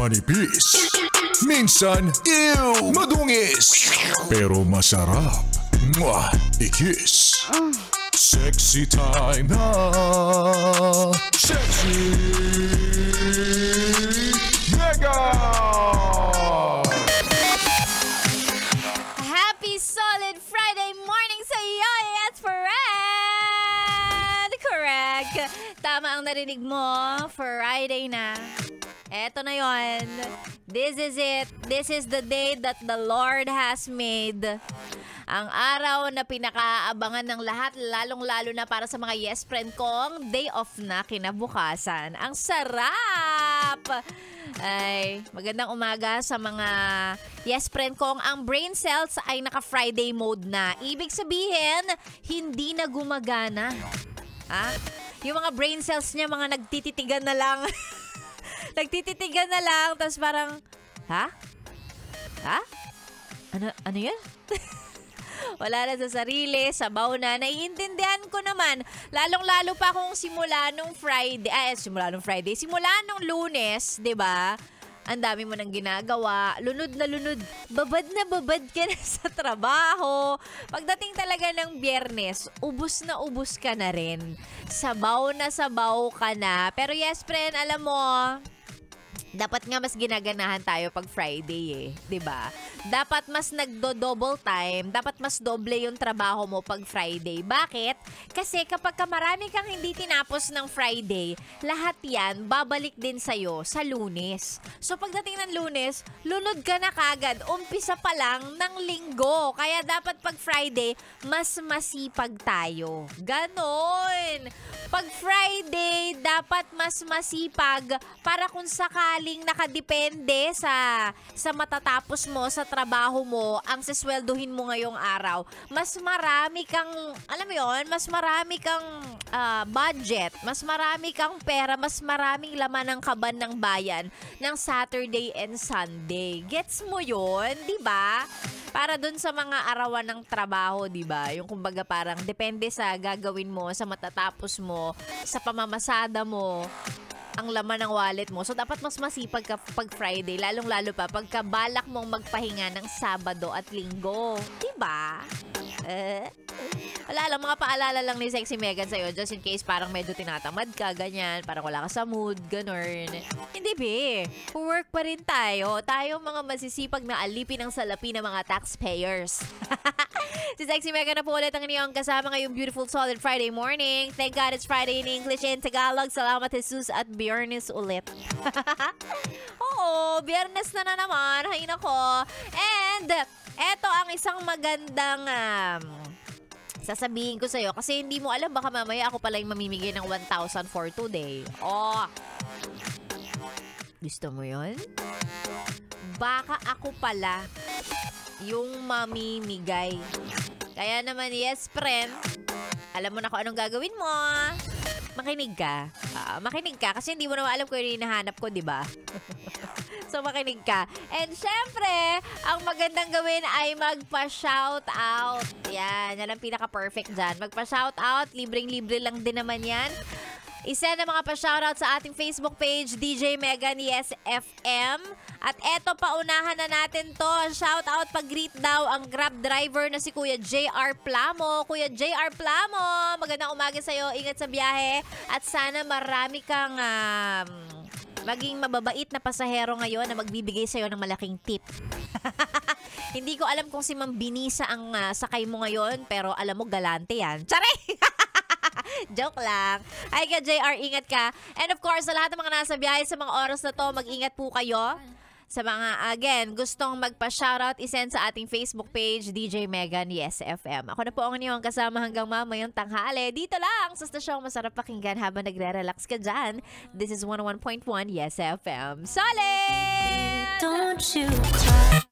manipis. Minsan, madungis. Pero masarap. Mwah! I-kiss. Sexy time na. Sexy Mega! Happy solid Friday morning sa iyo, yes, friend! Correct. Tama ang narinig mo. Friday na. Eto na yon. This is it. This is the day that the Lord has made. Ang araw na pinakaabangan ng lahat, lalong-lalo na para sa mga yes friend kong day off na kinabukasan. Ang sarap! Ay, magandang umaga sa mga yes friend kong ang brain cells ay naka-Friday mode na. Ibig sabihin, hindi na gumagana. Ha? Yung mga brain cells niya, mga nagtititigan na lang. Nagtititigan na lang, tapos parang, ha? Ha? Ano yan? Wala na sa sarili, sabaw na. Naiintindihan ko naman. Lalong-lalo pa kung simula nung Lunes, 'di ba? Ang dami mo nang ginagawa, lunod na lunod, babad na babad ka na sa trabaho. Pagdating talaga ng Biyernes, ubus na ubus ka na rin. Sabaw na sabaw ka na. Pero yes, friend, alam mo, dapat nga mas ginaganahan tayo pag Friday 'di ba? Dapat mas nagdo-double time, dapat mas doble yung trabaho mo pag Friday. Bakit? Kasi kapag marami kang hindi tinapos ng Friday, lahat 'yan babalik din sa'yo sa Lunes. So pagdating ng Lunes, lunod ka na kagad, umpisa pa lang ng Linggo. Kaya dapat pag Friday, mas masipag tayo. Ganon! Pag Friday, dapat mas masipag para kung sakaling nakadepende sa matatapos mo, sa trabaho mo, ang sisweldohin mo ngayong araw, mas marami kang, alam mo yun, mas marami kang budget, mas marami kang pera, mas maraming laman ng kaban ng bayan ng Saturday and Sunday. Gets mo yun? Diba? Para dun sa mga arawan ng trabaho, diba? Yung kumbaga parang depende sa gagawin mo, sa matatapos mo, sa pamamasada mo, ang laman ng wallet mo. So, dapat mas masipag ka pag Friday, lalong-lalo pa pagka balak mong magpahinga ng Sabado at Linggo. Diba? Wala lang, mga paalala lang ni Sexy Megan sa'yo, just in case parang medyo tinatamad ka, ganyan, parang wala ka sa mood, ganun. Hindi, be. Work pa rin tayo. Tayo mga masisipag na alipin ng salapi ng mga taxpayers. Si Sexy Megan na po ulit ang inyong kasama ngayong beautiful solid Friday morning. Thank God it's Friday in English and Tagalog. Salamat Jesus at Biyernes ulit. Oo, Biyernes na naman. Hay nako. And eto ang isang magandang sasabihin ko sa'yo. Kasi hindi mo alam, baka mamaya ako pala yung mamimigay ng 1,000 for today. Oh, gusto mo yun? Baka ako pala yung mamimigay. Kaya naman, yes, friend, alam mo na kung anong gagawin mo. Makinig ka. Makinig ka kasi hindi mo naman alam kung yung hinahanap ko, di ba? So, makinig ka. And syempre, ang magandang gawin ay magpa-shout out. Yan ang pinaka-perfect dyan. Magpa-shout out. Libreng-libre lang din naman yan. Isa na mga pa-shoutout sa ating Facebook page, DJ Megan Yes FM. At eto, paunahan na natin to. Shoutout, pag-greet daw ang Grab driver na si Kuya JR Plamo. Kuya JR Plamo, magandang umaga sa'yo. Ingat sa biyahe. At sana marami kang maging mababait na pasahero ngayon na magbibigay sa'yo ng malaking tip. Hindi ko alam kung si Ma'am Binisa ang sakay mo ngayon, pero alam mo, galante yan. Tsare! Joke lang. Ay ka, JR, ingat ka. And of course, sa lahat ng mga nasa biyahe sa mga oras na to, mag-ingat po kayo. Sa mga, again, gustong magpa-shoutout, isend sa ating Facebook page, DJ Megan Yes FM. Ako na po ang inyong kasama hanggang mamayang tanghali. Dito lang sa stasyong masarap pakinggan habang nagre-relax ka dyan. This is 101.1 Yes FM. Solid! Don't you cry.